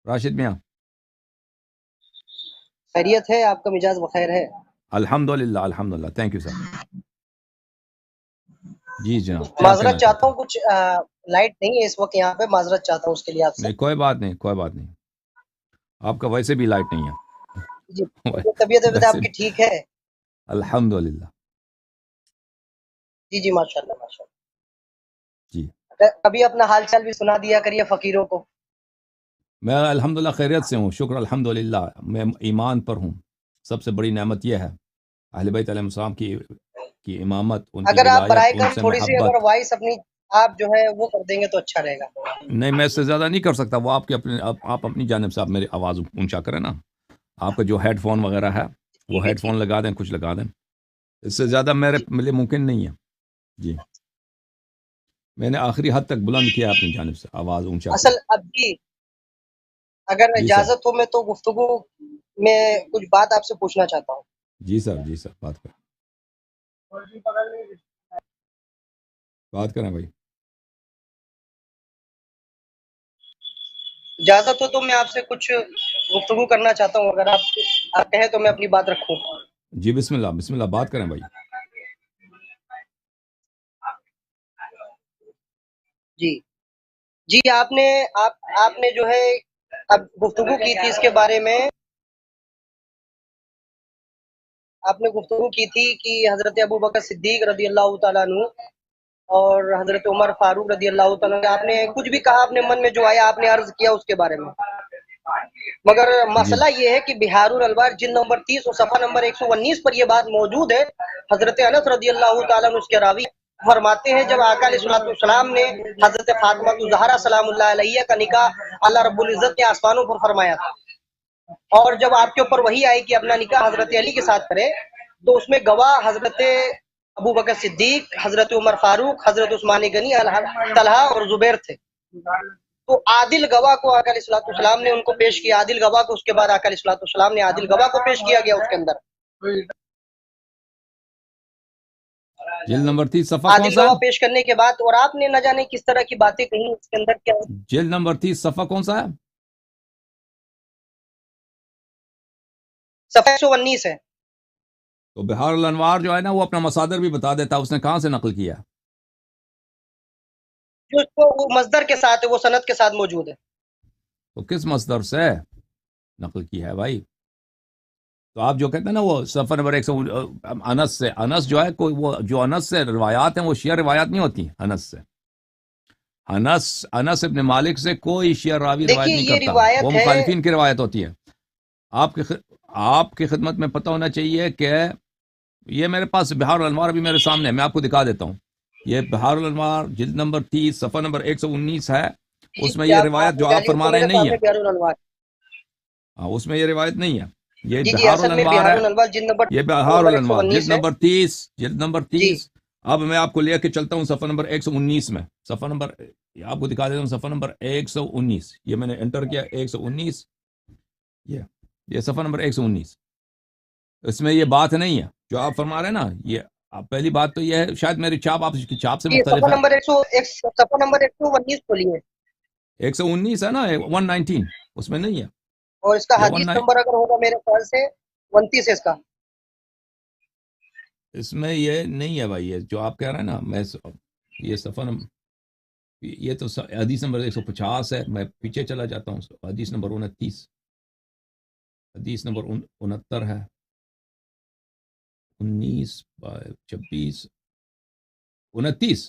راشد میاں، خیریت ہے؟ آپ کا مزاج بخیر ہے؟ الحمدللہ الحمدللہ، تھینک یو سر۔ جی جناب، کیا معذرت کہنا چاہتا چاہتے ہوں، ہیں؟ کچھ لائٹ نہیں ہے اس وقت یہاں پہ، معذرت چاہتا ہوں اس کے لیے آپ سے۔ نہیں، کوئی بات نہیں، کوئی بات نہیں، آپ کا ویسے بھی لائٹ نہیں جی، ہے طبیعت آپ ویسے کی بھی ٹھیک ہے؟ الحمدللہ۔ جی جی، ماشاء اللہ ماشاء جی، اللہ۔ کبھی اپنا حال چال بھی سنا دیا کریے فقیروں کو۔ میں الحمدللہ خیریت سے ہوں، شکر الحمدللہ، میں ایمان پر ہوں۔ سب سے بڑی نعمت یہ ہے اہل بیت علیہ السلام کی امامت، ان کی اگر آپ ولایت، برائے ان کرم سے تھوڑی سی اگر محبت۔ وائس اپنی آپ جو ہے وہ کر دیں گے تو اچھا رہے گا۔ نہیں، میں اس سے زیادہ نہیں کر سکتا، وہ آپ آپ اپنی جانب سے آپ میری آواز اونچا کریں نا۔ آپ کا جو ہیڈ فون وغیرہ ہے وہ جی ہیڈ جی، فون لگا دیں، کچھ لگا دیں، اس سے زیادہ میرے جی لیے ممکن نہیں ہے۔ جی، میں نے آخری حد تک بلند کیا اپنی جانب سے، آواز اونچا کیا۔ اصل اب جی، اگر جی سر، اجازت ہو میں تو گفتگو میں کچھ بات آپ سے پوچھنا چاہتا ہوں۔ جی سر، جی سر، بات کریں بھائی۔ اجازت ہو تو میں آپ سے کچھ گفتگو کرنا چاہتا ہوں، اگر آپ کہیں تو میں اپنی بات رکھوں۔ جی، بسم اللہ بسم اللہ، بات کریں بھائی۔ جی جی، آپ نے جو ہے اب گفتگو کی تھی اس کے بارے میں، آپ نے گفتگو کی تھی کہ حضرت ابو بکر صدیق رضی اللہ تعالیٰ عنہ اور حضرت عمر فاروق رضی اللہ تعالیٰ عنہ، آپ نے کچھ بھی کہا اپنے من میں جو آیا آپ نے عرض کیا اس کے بارے میں، مگر جی مسئلہ یہ ہے کہ بہار الانوار جلد نمبر 30 اور صفحہ نمبر 119 پر یہ بات موجود ہے۔ حضرت انس رضی اللہ تعالیٰ عنہ اس کے راوی فرماتے ہیں جب آقا علیہ الصلوۃ والسلام نے حضرت فاطمہ الزہرا سلام اللہ علیہ کا نکاح اللہ رب العزت کے آسمانوں پر فرمایا تھا، اور جب آپ کے اوپر وہی آئی کہ اپنا نکاح حضرت علی کے ساتھ کرے، تو اس میں گواہ حضرت ابو بکر صدیق، حضرت عمر فاروق، حضرت عثمان غنی، طلحہ اور زبیر تھے۔ تو عادل گواہ کو آقا علیہ الصلوۃ والسلام نے ان کو پیش کیا، عادل گواہ کو، اس کے بعد آقا علیہ الصلوۃ والسلام نے عادل گواہ کو پیش کیا گیا اس کے اندر۔ جلد نمبر 30 صفحہ کون عادل سا گواہ ہے؟ پیش کرنے کے بعد اور آپ نے نہ جانے کس طرح کی باتیں کہیں اس کے اندر، کیا جلد نمبر 30 صفحہ کون سا ہے؟ صفحہ 119 ہے؟ تو بہار الانوار جو ہے نا وہ اپنا مصادر بھی بتا دیتا، اس نے کہاں سے نقل کیا۔ جو اس کو وہ مصدر کے ساتھ ہے، وہ سند کے ساتھ موجود ہے۔ تو کس مصدر سے نقل کی ہے بھائی؟ تو آپ جو کہتے ہیں نا وہ صفحہ نمبر 100 انس سے، انس جو ہے کوئی، وہ جو انس سے روایات ہیں وہ شیعہ روایات نہیں ہوتی انس سے۔ انس ابن مالک سے کوئی شیعہ راوی روایت دیکھیے نہیں یہ کرتا، وہ روایت ہے، مخالفین کی روایت ہوتی ہے۔ آپ کی خدمت میں پتہ ہونا چاہیے کہ یہ میرے پاس بہار الانوار بھی میرے سامنے ہے، میں آپ کو دکھا دیتا ہوں۔ یہ بہار الانوار جلد نمبر 30 صفحہ نمبر 119 ہے، اس میں یہ روایت آپ جو آپ نکالیے تو فرما رہے ہیں میرے نہیں ہے۔ سامنے بہار الانوار۔ اس میں یہ روایت نہیں ہے، یہ جی جی، بہار اصل میں الانوار بہار ہے، الانوار جلد نمبر یہ بہار الانوار جلد 119 ہے۔ نمبر 30، جلد نمبر جی 30۔ اب میں آپ کو لے کے چلتا ہوں صفحہ نمبر 119 میں، صفحہ نمبر آپ کو دکھا دیتا ہوں، صفحہ نمبر 119، یہ میں نے انٹر کیا 119، یہ صفحہ نمبر 119، اس میں یہ بات نہیں ہے جو آپ فرما رہے ہیں نا۔ یہ پہلی بات تو یہ ہے، شاید میری چاپ آپ کی چاپ سے جی، مختلف ہے۔ صفحہ نمبر 119 کھولیے، 119 ہے نا، 119 اس میں نہیں ہے، اور اس کا یہ حدیث نمبر اگر ہوگا میرے خیال سے 29 ہے اس کا۔ اس میں یہ نہیں ہے بھائی، یہ جو آپ کہہ رہے ہیں نا، یہ صفحہ یہ تو حدیث نمبر 150 ہے، میں پیچھے چلا جاتا ہوں، حدیث نمبر 29، حدیث نمبر 69 ہے، 19 26 29،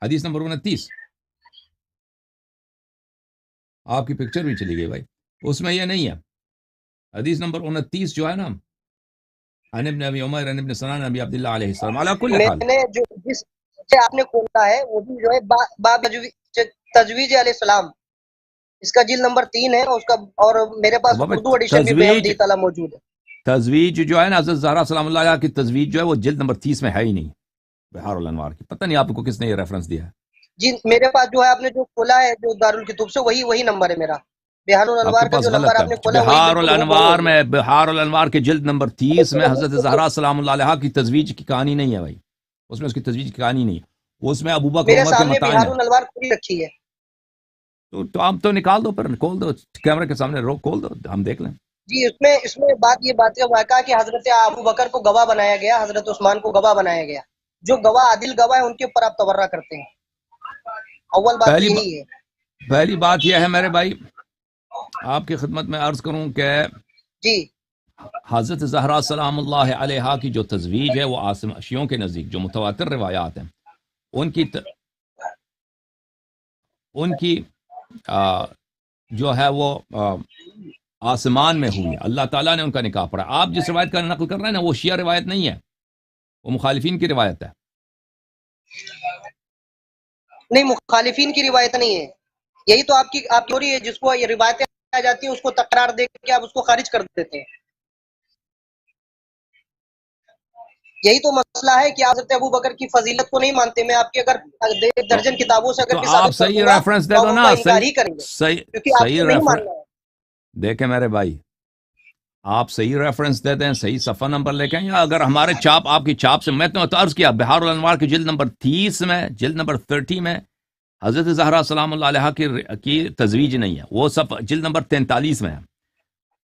حدیث نمبر 29، آپ کی پکچر بھی چلی گئی بھائی، اس میں یہ نہیں ہے۔ حدیث نمبر 29 جو ہے نا، عن ابن ابی عمر عن ابن سنان ابی عبداللہ علیہ السلام، علی کل میں حال۔ نے جو جس سے آپ نے کھولا ہے وہ بھی جو ہے باب تجویز علیہ السلام، اس کا جلد نمبر 3 ہے، اور اس کا، اور میرے پاس بابا اردو ایڈیشن بھی بحمدہ تعالیٰ موجود ہے۔ تزویج جو ہے نا، حضرت زہرا سلام اللہ علیہ کی تزویج جو ہے وہ جلد نمبر 30 میں ہے ہی نہیں، بہار الانوار کی، پتہ نہیں آپ کو کس نے یہ ریفرنس دیا ہے۔ جی میرے پاس جو ہے آپ نے جو کھولا ہے جو دارالکتب سے، وہی نمبر ہے میرا، بہار آپ کے الانوار کا پاس جو نمبر غلط ہے، آپ نے کھولا وہی بہار بالکل ہو بہو الانوار وہی ہے۔ میں، بہار الانوار کے جلد نمبر 30 میں حضرت زہرا سلام اللہ علیہ کی تزویج کی کہانی نہیں ہے بھائی، اس میں اس کی تزویج کی کہانی نہیں ہے، اس میں ابو بکر میرے عمر کے سامنے متاعن بہار ہے۔ الانوار کھلی رکھی ہے۔ تو آپ تو نکال دو، پھر کھول دو کیمرے کے سامنے، روک کھول دو، ہم دیکھ لیں. جی اس میں یہ بات کا واقعہ کہ حضرت ابو بکر کو گواہ بنایا گیا، حضرت عثمان کو گواہ بنایا گیا. جو گواہ عادل گواہ ہے ان کے اوپر آپ تبرہ کرتے ہیں. اول بات تو پہلی یہی ہے. پہلی بات یہ ہے میرے بھائی، آپ کی خدمت میں عرض کروں کہ جی حضرت زہرا سلام اللہ علیہا کی جو تزویج ہے وہ شیعوں کے نزدیک جو متواتر روایات ہیں ان کی جو ہے وہ آسمان میں ہوئی، اللہ تعالیٰ نے ان کا نکاح پڑھا. آپ جس روایت کا نقل کر رہے ہیں نا وہ شیعہ روایت نہیں ہے، وہ مخالفین کی روایت ہے. نہیں، مخالفین کی روایت نہیں ہے. یہی تو آپ کی تھیوری ہے، جس کو یہ روایتیں آ جاتی ہیں اس کو تکرار دے کے آپ اس کو خارج کر دیتے ہیں. یہی تو مسئلہ ہے کہ حضرت ابو بکر کی فضیلت کو نہیں مانتے. میں آپ کی اگر ایک تو درجن کتابوں سے تو اگر کے آپ ثابت کر صحیح دوں گا ریفرنس دے تو دو آپ نا، اس کا انکار ہی کریں گے، کیونکہ آپ صحیح کو نہیں ماننا ہے. دیکھیں میرے بھائی، آپ صحیح ریفرنس دے دیں، صحیح صفحہ نمبر لے کے آئیں، یا اگر ہمارے چاپ آپ کی چاپ سے میں تو عرض کیا بہار الانوار کی جلد نمبر 30 میں، جلد نمبر 30 میں حضرت زہرا سلام اللہ علیہ کی تزویج نہیں ہے، وہ جلد نمبر 43 میں ہے،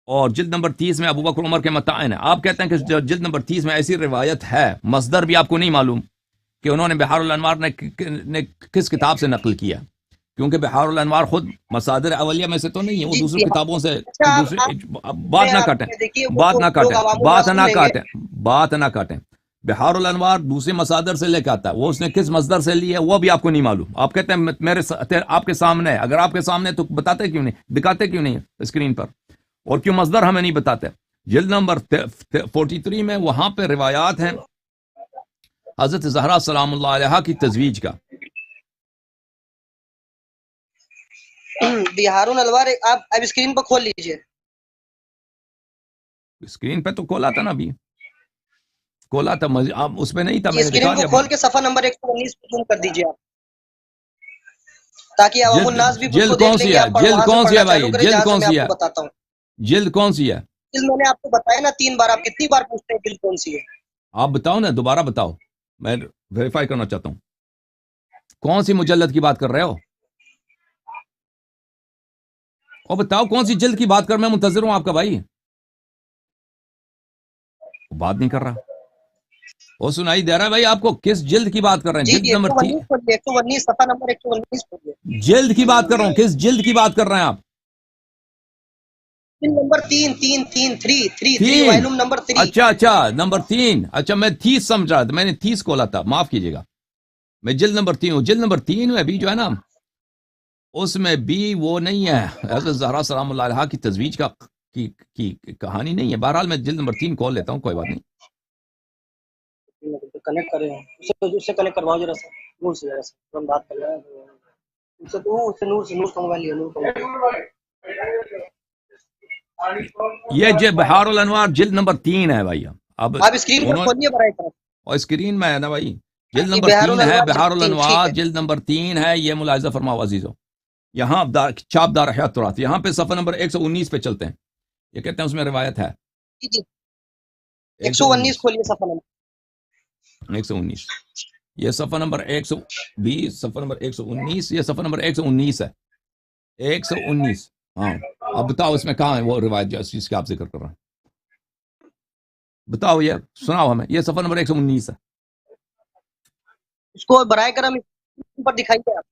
اور جلد نمبر 30 میں ابو بکر عمر کے متعین ہے. آپ کہتے ہیں کہ جلد نمبر 30 میں ایسی روایت ہے، مصدر بھی آپ کو نہیں معلوم کہ انہوں نے بہار الانوار نے کس کتاب سے نقل کیا، کیونکہ بہار الانوار خود مصادر اولیہ میں سے تو نہیں ہے، وہ جی دوسری جی ہاں. کتابوں سے اچھا دوسرے. میں بات نہ آپ کاٹیں، دیکھیے وہ بات تو نہ لوگ کاٹیں، عوام بات الناس نہ سن لیں گے. کاٹیں، بات نہ کاٹیں. بہار الانوار دوسرے مصادر سے لے کے آتا ہے، وہ اس نے کس مصدر سے لی ہے وہ بھی آپ کو نہیں معلوم. آپ کہتے ہیں آپ کے سامنے ہے، اگر آپ کے سامنے تو بتاتے کیوں نہیں، دکھاتے کیوں نہیں اسکرین پر، اور کیوں مصدر ہمیں نہیں بتاتے. جلد نمبر 43 میں وہاں پہ روایات ہیں حضرت زہرا سلام اللہ علیہ کی تزویج کا. بہار الانوار آپ اب اسکرین پر کھول لیجئے. اسکرین پہ تو کھولا تھا نا، ابھی کھولا تھا، آپ اس پہ نہیں تھا، جی میں نے دکھا اسکرین کو دیا. کھول کے صفحہ نمبر 119 پہ زوم کر دیجئے آپ، تاکہ عوام الناس بھی اس کو جلد دیکھ کون لیں سی گے. ہے، آپ جلد وہاں سے کون سی پڑھنا ہے چالو بھائی، کریں جلد جہاں سے کون میں سی آپ ہے، کو بتاتا ہوں. جلد کون سی ہے؟ جلد میں نے آپ کو بتایا نا 3 بار، آپ کتنی بار پوچھتے ہیں جلد کون سی ہے؟ آپ بتاؤ نا، دوبارہ بتاؤ، میں ویریفائی کرنا چاہتا ہوں. کون سی مجلد کی بات کر رہے ہو؟ اور بتاؤ کون سی جلد کی بات کر، میں منتظر ہوں آپ کا بھائی. بات نہیں کر رہا، وہ سنائی دے رہا ہے بھائی آپ کو، کس جلد کی بات کر رہے ہیں؟ جی جلد جی نمبر 119 کھولیے، 119 صفحہ نمبر 119 کھولیے. جلد کی بات کر رہا ہوں، کس جلد کی بات کر رہے ہیں آپ؟ جلد نمبر 3 3. وائلوم نمبر 3. اچھا نمبر 3. اچھا میں 30 سمجھ رہا تھا، میں نے 30 کھولا تھا، معاف کیجیے گا. میں جلد نمبر 3 ہوں. جلد نمبر 3 میں بھی جو ہے نا، اس میں بھی وہ نہیں ہے حضرت زہرا سلام اللہ علیہ کی تزویج کی کہانی نہیں ہے. بہرحال میں جلد نمبر 3 کھول لیتا ہوں، کوئی بات نہیں. کنیکٹ کرے ہیں اس سے کنیکٹ کرواؤ ذرا سا نور سے، ذرا سا ہم بات کر رہے ہیں اس سے. تو اس سے نور کا موبائل لیا، نور کا موبائل. یہ بہار الانوار جلد نمبر 3 ہے بھائی. اب آپ اسکرین پر انہوں، کھولیے برائے کرم. اور اسکرین میں ہے نا بھائی، جلد یہ نمبر بہار 3 ہے، الانوار بہار جلد 3 ٹھیک الانوار ہے. جلد نمبر 3 ہے. یہ ملاحظہ فرماؤ عزیزو، یہاں چاپ دار حیات ترات، یہاں پہ صفحہ نمبر 119 پہ چلتے ہیں. یہ کہتے ہیں اس میں روایت ہے جی جی 119 119. کھولیے صفحہ نمبر. 119 یہ صفحہ نمبر 120، صفحہ نمبر 119، یہ صفحہ نمبر 119 ہے. 119. ہاں اب بتاؤ اس میں کہاں ہے وہ روایت جو اس چیز کا آپ ذکر کر رہے ہیں؟ بتاؤ، یہ سناؤ ہمیں. یہ صفحہ نمبر 119 ہے. اس کو برائے کرم پر دکھائیے آپ.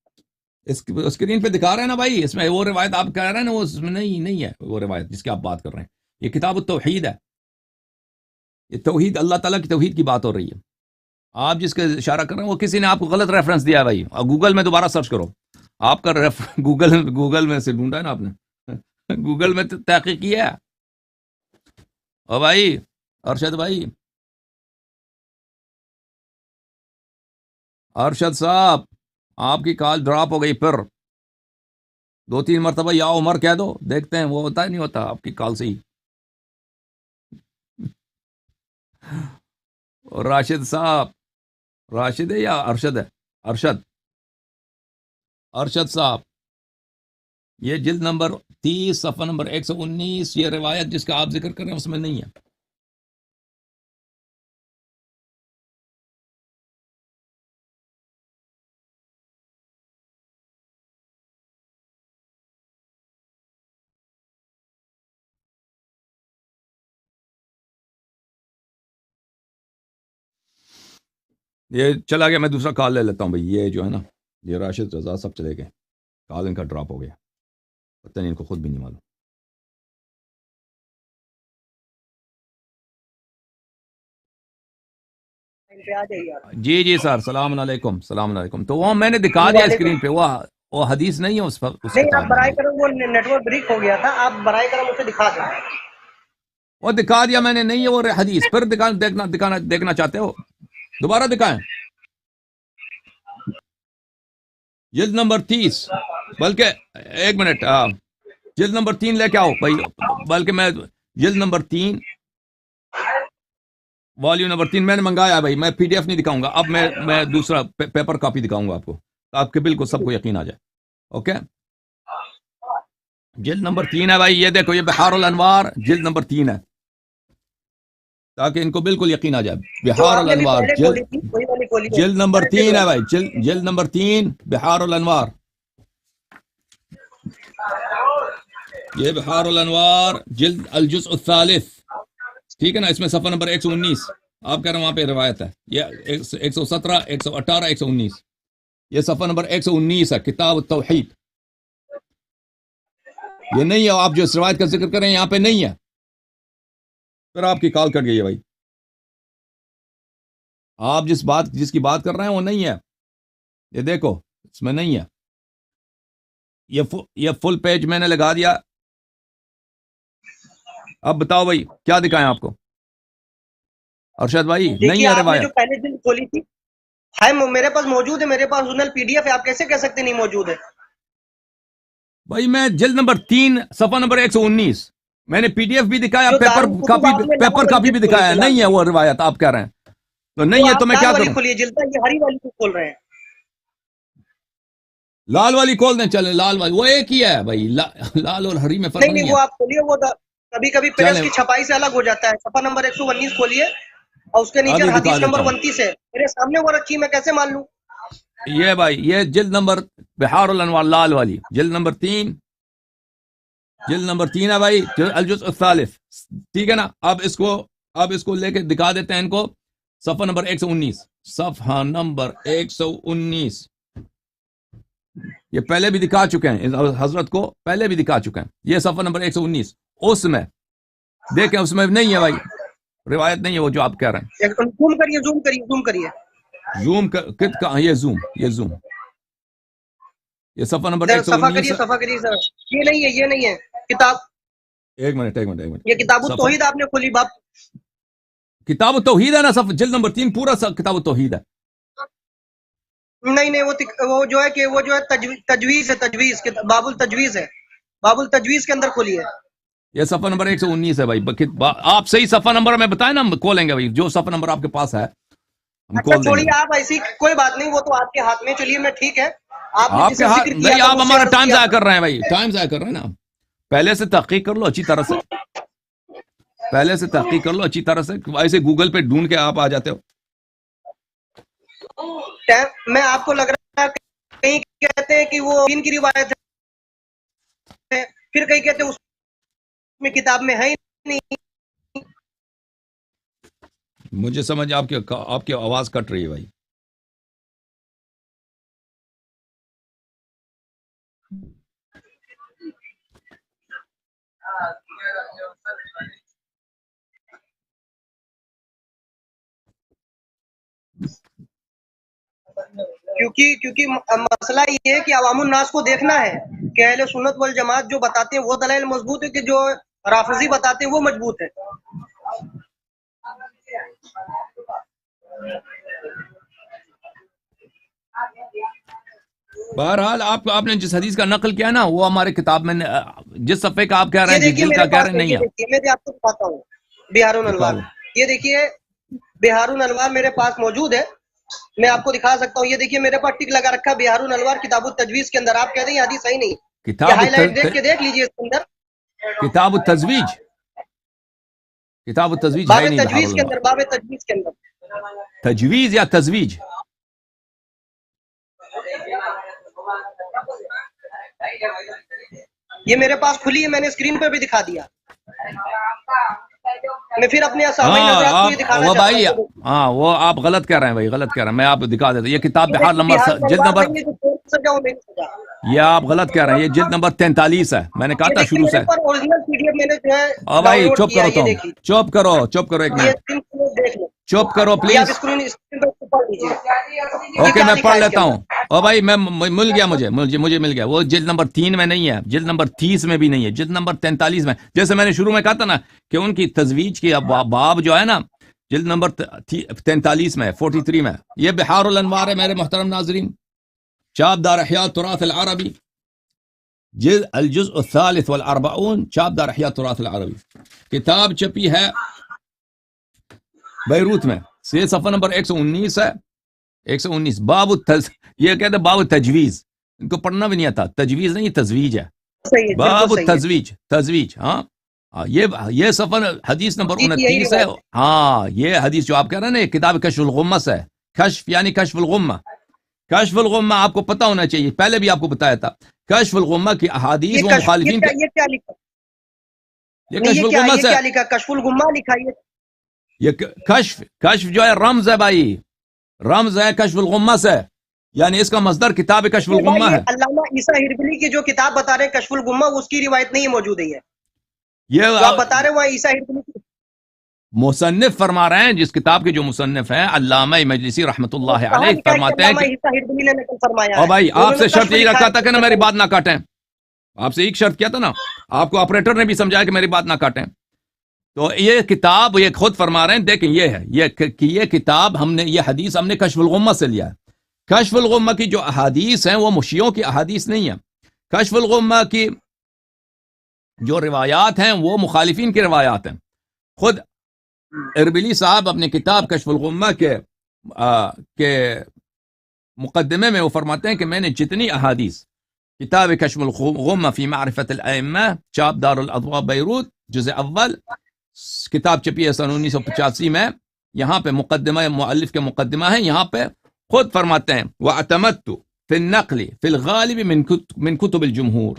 اسکرین پہ دکھا رہے ہیں نا بھائی، اس میں وہ روایت آپ کہہ رہے ہیں نا، وہ اس میں نہیں ہے وہ روایت جس کی آپ بات کر رہے ہیں. یہ کتاب التوحید ہے، یہ توحید، اللہ تعالیٰ کی توحید کی بات ہو رہی ہے. آپ جس کا اشارہ کر رہے ہیں وہ کسی نے آپ کو غلط ریفرنس دیا ہے بھائی، اور گوگل میں دوبارہ سرچ کرو. آپ کا گوگل میں سے ڈھونڈا ہے نا آپ نے، گوگل میں تحقیق کیا ہے. او بھائی ارشد بھائی، ارشد صاحب، آپ کی کال ڈراپ ہو گئی، پھر 2-3 مرتبہ یا عمر کہہ دو، دیکھتے ہیں وہ ہوتا ہے نہیں ہوتا آپ کی کال سے ہی. اور راشد صاحب، راشد ہے یا ارشد ہے؟ ارشد صاحب، یہ جلد نمبر 30 صفحہ نمبر 119، یہ روایت جس کا آپ ذکر کر رہے ہیں اس میں نہیں ہے. یہ چلا گیا, میں دوسرا کال لے لیتا ہوں بھائی. یہ جو ہے نا, یہ راشد رضا سب چلے گئے, کال ان کا ڈراپ ہو گیا, پتہ نہیں ان کو خود بھی نہیں معلوم. جی جی سر, السلام علیکم. السلام علیکم. تو وہ میں نے دکھا دیا اسکرین پہ, وہ حدیث نہیں ہے اس نہیں, آپ کتاب برائے میں. کرم وہ نیٹ ورک بریک ہو گیا تھا, آپ برائے کرم اسے دکھا دیں. وہ دکھا دیا میں نے, نہیں ہے وہ حدیث. پھر دیکھنا چاہتے ہو, دوبارہ دکھائیں. جلد نمبر 30, بلکہ ایک منٹ, جلد نمبر 3 لے کے آؤ بھائی. بلکہ میں جلد نمبر 3 والیوم نمبر 3 میں نے منگایا بھائی. میں پی ڈی ایف نہیں دکھاؤں گا اب, میں دوسرا پیپر کاپی دکھاؤں گا آپ کو, آپ کے بالکل سب کو یقین آ جائے. اوکے, جلد نمبر 3 ہے بھائی. یہ دیکھو, یہ بحار الانوار جلد نمبر 3 ہے, تاکہ ان کو بالکل یقین آ جائے. جو بحار آپ نے بھی الانوار پہلے کھولی تھی وہی والی کھولی ہے. جلد نمبر 3 ہے بھائی. جلد نمبر 3 بحار الانوار. یہ بحار الانوار جلد الجزء الثالث, ٹھیک ہے نا. اس میں صفحہ نمبر 119 آپ کہہ رہے ہیں وہاں پہ روایت ہے. یہ 117, 118, 119, یہ صفحہ نمبر 119 ہے, کتاب التوحید. یہ نہیں ہے, آپ جو اس روایت کا ذکر کریں یہاں پہ نہیں ہے. پھر آپ کی کال کٹ گئی ہے بھائی. آپ جس کی بات کر رہے ہیں وہ نہیں ہے. یہ دیکھو, اس میں نہیں ہے. یہ فل پیج میں نے لگا دیا. اب بتاؤ بھائی کیا دکھائیں آپ کو, ارشد بھائی. نہیں دیکھیے, ہے آپ نے روایت. جو پہلے دن کھولی تھی میرے پاس موجود ہے, میرے پاس اوریجنل پی ڈی ایف ہے. آپ کیسے کہہ سکتے نہیں موجود ہے؟ بھائی میں جلد نمبر 3 صفحہ نمبر 119 میں نے پی ڈی ایف بھی دکھایا, جو پیپر دارالکتب آپ نے لال والی کاپی بھی جلد کھولی دکھایا. تھی, لال نہیں ہے والی وہ روایت آپ کہہ رہے ہیں, تو نہیں جو ہے. آپ تو میں لال کیا والی کروں, کھولیے جلد, یہ ہری والی کو کھول رہے ہیں. لال والی کھول دیں. چلیں لال والی, وہ ایک ہی ہے بھائی. لال اور ہری میں فرق نہیں نہیں نہیں, ہے. وہ آپ کھولیے, وہ کبھی کبھی پریس چلیں کی چھپائی سے الگ ہو جاتا ہے. صفحہ نمبر 119 کھولیے, اور اس کے نیچے ابھی دکھا حدیث نمبر دیتا ہوں. 29 ہے. میرے سامنے وہ رکھی, میں کیسے مان لوں؟ یہ بھائی, یہ جلد نمبر بحار الانوار لال والی جلد نمبر 3, جلد نمبر 3 ہے بھائی, الجزء الثالث, ٹھیک ہے نا. اب اس کو لے کے دکھا دیتے ہیں ان کو. صفحہ نمبر 119, صفحہ نمبر 119, یہ پہلے بھی دکھا چکے ہیں حضرت کو, پہلے بھی دکھا چکے ہیں. یہ صفحہ نمبر 119, اس میں دیکھیں, اس میں نہیں ہے بھائی, روایت نہیں ہے وہ جو آپ کہہ رہے ہیں. زوم کریے, زوم کریے, زوم کریے. یہ زوم, یہ صفحہ نمبر صفحہ 119. کریے, صفحہ کریے سر. یہ نہیں ہے, یہ نہیں ہے کتاب. ایک منٹ. یہ کتاب التوحید آپ نے کھولی, باپ. کتاب التوحید ہے نا, جلد نمبر 3 پورا کتاب التوحید ہے. نہیں, وہ جو ہے کہ وہ جو ہے تجویز ہے, تجویز, باب التجویز ہے. باب التجویز کے اندر کھولی ہے. یہ صفحہ نمبر 119 ہے بھائی. آپ صحیح صفحہ نمبر میں بتائیں نا, ہم کھولیں گے بھائی. جو صفحہ نمبر آپ کے پاس ہے ہم اچھا کھول دیں گے. چھوڑیے, آپ ایسی کوئی بات نہیں, وہ تو آپ کے ہاتھ میں. چلیے میں ٹھیک ہے, آپ نے آپ کے جسے ہاتھ ذکر کیا بھائی, تھا آپ مجھ سے ہمارا عرض ٹائم کیا ضائع تھا. کر رہے ہیں بھائی, ٹائم ضائع کر رہے ہیں نا. پہلے سے تحقیق کر لو اچھی طرح سے, پہلے سے تحقیق کر لو اچھی طرح سے. ایسے گوگل پہ ڈھونڈ کے آپ آ جاتے ہو. میں آپ کو لگ رہا ہے کہیں کہتے ہیں کہ وہ دین کی روایت ہے, پھر کہیں کہتے ہیں اس میں کتاب میں ہے ہی نہیں. مجھے سمجھ, آپ کی آواز کٹ رہی ہے بھائی. کیونکہ مسئلہ یہ ہے کہ عوام الناس کو دیکھنا ہے کہ اہل سنت والجماعت جو بتاتے ہیں وہ دلائل مضبوط ہے, کہ جو رافضی بتاتے ہیں وہ مضبوط ہے. بہرحال آپ نے جس حدیث کا نقل کیا نا, وہ ہمارے کتاب میں جس صفحے کا آپ کہہ رہے یہ ہیں, جس دیکھیے جلد میرے کا کہہ پاس رہے ہے, ہیں, نہیں یہ ہے. دیکھیے, میں آپ کو دکھاتا ہوں. بہار الانوار, دکھاؤ. یہ دیکھیے بہار الانوار میرے پاس موجود ہے, میں آپ کو دکھا سکتا ہوں. یہ دیکھیے میرے پاس ٹک لگا رکھا ہے بہار الانوار کتاب التجویز کے اندر. آپ کہتے ہیں یہ حدیث صحیح نہیں, یہ ہائی لائٹ دیکھ کے دیکھ لیجیے اس کے اندر. کتاب التزویج ہے باب ہی نہیں بحار تجویز کے الانوار. اندر, باب تجویز کے اندر. تجویز یا تزویج؟ یہ میرے پاس کھلی ہے, میں نے اسکرین پہ بھی دکھا دیا. میں پھر اپنے سامعین حضرات کو یہ دکھانا وہ چاہتا بھائی ہوں. ہاں وہ آپ غلط کہہ رہے ہیں بھائی، غلط کہہ رہے ہیں. میں آپ کو دکھا دیتا ہوں، یہ کتاب بہار نمبر بہار جلد تلوار نمبر، میں نے جو چور سجا وہ میں نے سجا. یہ آپ غلط کہہ رہے ہیں، یہ جلد نمبر 43 ہے. میں نے کہا یہ تھا دیکھیے شروع سے. میرے پر اوریجنل پی ڈی ایف میں نے جو ہے او ڈاؤن بھائی لوڈ چپ کیا کرو ہے. یہ تم، دیکھیے، چپ کرو ایک یہ منٹ، دیکھ لو. چپ کرو یہ آپ پلیز. اسکرین پہ پڑھ لیجیے. یہ اوکے کیا میں لکھا پڑھ ہے اس کے لیتا اندر؟ ہوں. او بھائی میں مل گیا، مجھے مل گیا. وہ جلد نمبر 3 میں نہیں ہے، جلد نمبر 30 میں بھی نہیں ہے، جلد نمبر 43 میں. جیسے میں نے شروع میں کہا تھا نا کہ ان کی تزویج کی باب جو ہے نا جلد نمبر 43 میں، 43 میں. یہ بحار الانوار ہے میرے محترم ناظرین، چاپ دار احیاء التراث العربی، جلد الجزء الثالث والاربعون، چاپ دار احیاء التراث العربی. کتاب چھپی ہے بیروت میں. یہ صفحہ نمبر 119 ہے، 119. یہ کہتے ہیں باب تجویز، ان کو پڑھنا بھی نہیں آتا. تجویز نہیں، تزویج ہے. صحیح ہے، باب بالکل صحیح ہے. تزویج. ہاں یہ صفحہ حدیث نمبر جی، یہی 29 ہے. روایت ہاں یہ حدیث جو آپ کہہ رہے ہیں نا، یہ کتاب کشف الغمہ سے ہے. کشف یعنی کشف الغمہ. کشف الغمہ آپ کو پتہ ہونا چاہیے، پہلے بھی آپ کو بتایا تھا. کشف الغمہ کی احادیث وہ مخالفین کے، یہ کیا لکھا؟ یہ نہیں، کشف الغمہ یہ سے، کیا لکھا؟ کشف الغمہ لکھا. یہ کشف جو ہے رمز ہے بھائی، رمز ہے کشف الغمہ سے، یعنی اس کا مصدر کتاب کشف الغمہ یہ ہے. علامہ عیسیٰ ہربلی کی جو کتاب بتا رہے ہیں کشف الغمہ، اس کی روایت نہیں موجود ہے. یہ جو آپ بتا رہے ہیں وہاں عیسیٰ ہربلی کی مصنف فرما رہے ہیں، جس کتاب کے جو مصنف ہیں علامہ مجلسی رحمۃ اللہ کہاں علیہ، لکھا ہے کہ فرماتے ہیں علامہ کہ عیسیٰ ہربلی نے نقل فرمایا او ہے؟ بھائی آپ انہوں نے سے شرط کشف یہی لکھا رکھا ہے. تھا کہ نا میری بات نہ کاٹیں. آپ سے ایک شرط کیا تھا نا، آپ کو آپریٹر نے بھی سمجھایا کہ میری بات نہ کاٹیں. تو یہ کتاب یہ خود فرما رہے ہیں، دیکھیں یہ ہے یہ کتاب ہم نے، یہ حدیث ہم نے کشف الغمہ سے لیا ہے. کشف الغمہ کی جو احادیث ہیں وہ مشیوں کی احادیث نہیں ہیں. کشف الغمہ کی جو روایات ہیں وہ مخالفین کی روایات ہیں. خود اربلی صاحب اپنی کتاب کشف الغمہ کے مقدمے میں وہ فرماتے ہیں کہ میں نے جتنی احادیث کتاب کشف الغمہ فی معرفت الائمہ، چاپ دار الاضواء بیروت، جزء اول، کتاب چھپی ہے سن 1985 میں. یہاں پہ مقدمہ مؤلف کے مقدمہ ہے، یہاں پہ خود فرماتے ہیں وَاعْتَمَدْتُ فِي النَّقْلِ فِي الْغَالِبِ من كُتُبِ الجمہور،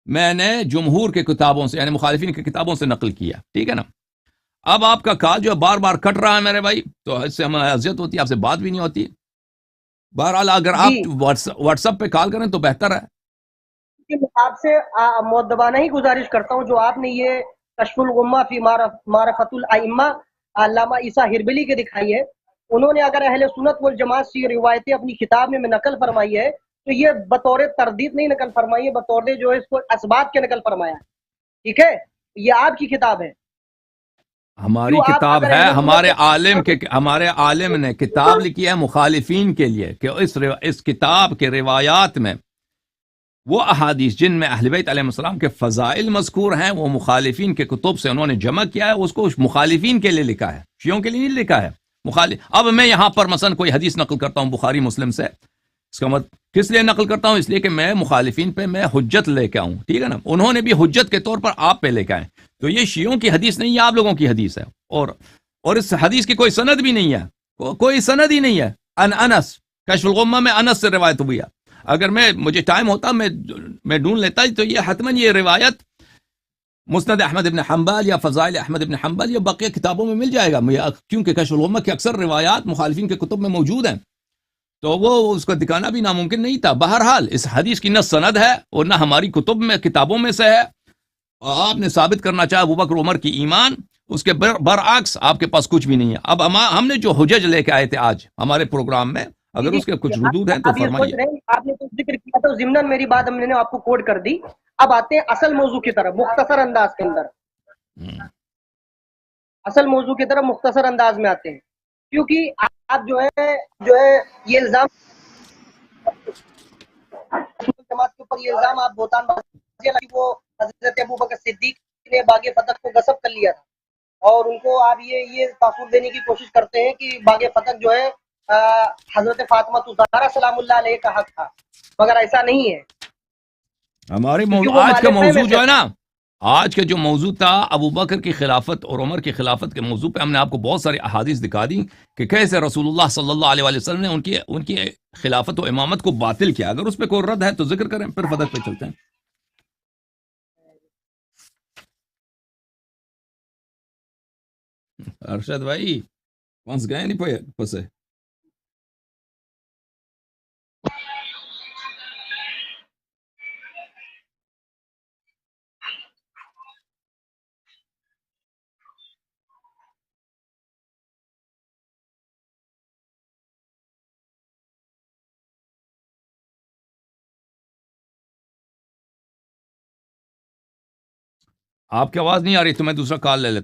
میں نے جمہور کے کتابوں سے یعنی مخالفین کی کتابوں سے نقل کیا. ٹھیک ہے نا. اب آپ کا کال جو بار بار کٹ رہا ہے میرے بھائی، تو اس سے ہمیں اذیت ہوتی ہے، آپ سے بات بھی نہیں ہوتی. بہرحال اگر آپ واٹس ایپ پہ کال کریں تو بہتر ہے. آپ سے مؤدبانہ ہی گزارش کرتا ہوں، جو آپ نے یہ کشف الغمہ فی معرفت الائمہ علامہ عیسیٰ ہربلی کے دکھائی ہے، انہوں نے اگر اہل سنت والجماعت سے روایتیں اپنی کتاب میں نقل فرمائی ہے تو یہ بطور تردید نہیں نقل فرمائی ہے، بطور جو ہے اس کو اسبات کے نقل فرمایا. ٹھیک ہے، یہ آپ کی کتاب ہے. ہماری کتاب ہے، ہمارے عالم نے کتاب لکھی ہے مخالفین کے لیے کہ اس کتاب کے روایات میں وہ احادیث جن میں اہل بیت علیہ السلام کے فضائل مذکور ہیں وہ مخالفین کے کتب سے انہوں نے جمع کیا ہے، اس کو مخالفین کے لیے لکھا ہے، شیعوں کے لیے نہیں لکھا ہے. اب میں یہاں پر مثلا کوئی حدیث نقل کرتا ہوں بخاری مسلم سے، اس کا مطلب کس لیے نقل کرتا ہوں؟ اس لیے کہ میں مخالفین پہ میں حجت لے کے آؤں. ٹھیک ہے نا. انہوں نے بھی حجت کے طور پر آپ پہ لے کے آئے. تو یہ شیعوں کی حدیث نہیں ہے، آپ لوگوں کی حدیث ہے. اور اس حدیث کی کوئی سند بھی نہیں ہے، کوئی سند ہی نہیں ہے. انس کشف الغمہ میں انس سے روایت ہوئی ہے. اگر مجھے ٹائم ہوتا میں ڈھونڈ لیتا تو یہ حتماً یہ روایت مسند احمد ابن حنبل یا فضائل احمد ابن حنبل یا بقیہ کتابوں میں مل جائے گا، کیونکہ کشف الغمہ کی اکثر روایات مخالفین کے کتب میں موجود ہیں، تو وہ اس کو دکھانا بھی ناممکن نہیں تھا. بہرحال اس حدیث کی نہ سند ہے اور نہ ہماری کتب میں کتابوں میں سے ہے. آپ نے ثابت کرنا چاہا ابوبکر عمر کی ایمان، اس کے برعکس آپ کے پاس کچھ بھی نہیں ہے. اب ہم نے جو حجج لے کے آئے تھے آج ہمارے پروگرام میں، اگر اس کے کچھ ردود ہیں تو فرمائیے. آپ نے کچھ ذکر کیا تو ضمناً میری بات ہم نے آپ کو کوڈ کر دی. اب آتے ہیں اصل موضوع کی طرف مختصر انداز کے اندر. اصل موضوع کی طرف مختصر انداز میں آتے ہیں، کیونکہ آپ جو ہے یہ الزام جماعت کے اوپر یہ الزام آپ بہتان وہ حضرت ابوبکر صدیق نے باغ فتح کو غصب کر لیا تھا، اور ان کو آپ یہ تاثر دینے کی کوشش کرتے ہیں کہ باغ فتح جو ہے حضرت فاطمہ الزہرا سلام اللہ علیہ کا حق تھا، مگر ایسا نہیں ہے. ہمارے آج کا موضوع جو ہے نا، آج کا جو موضوع تھا ابوبکر کی خلافت اور عمر کی خلافت کے موضوع پہ ہم نے آپ کو بہت ساری احادیث دکھا دی کہ کیسے رسول اللہ صلی اللہ علیہ وسلم نے ان کی خلافت و امامت کو باطل کیا. اگر اس پہ کوئی رد ہے تو ذکر کریں، پھر فتح پہ چلتے ہیں. ارشد بھائی پھنس گئے نہیں پسے. آپ کی آواز نہیں آ رہی تو میں دوسرا کال لے لیتا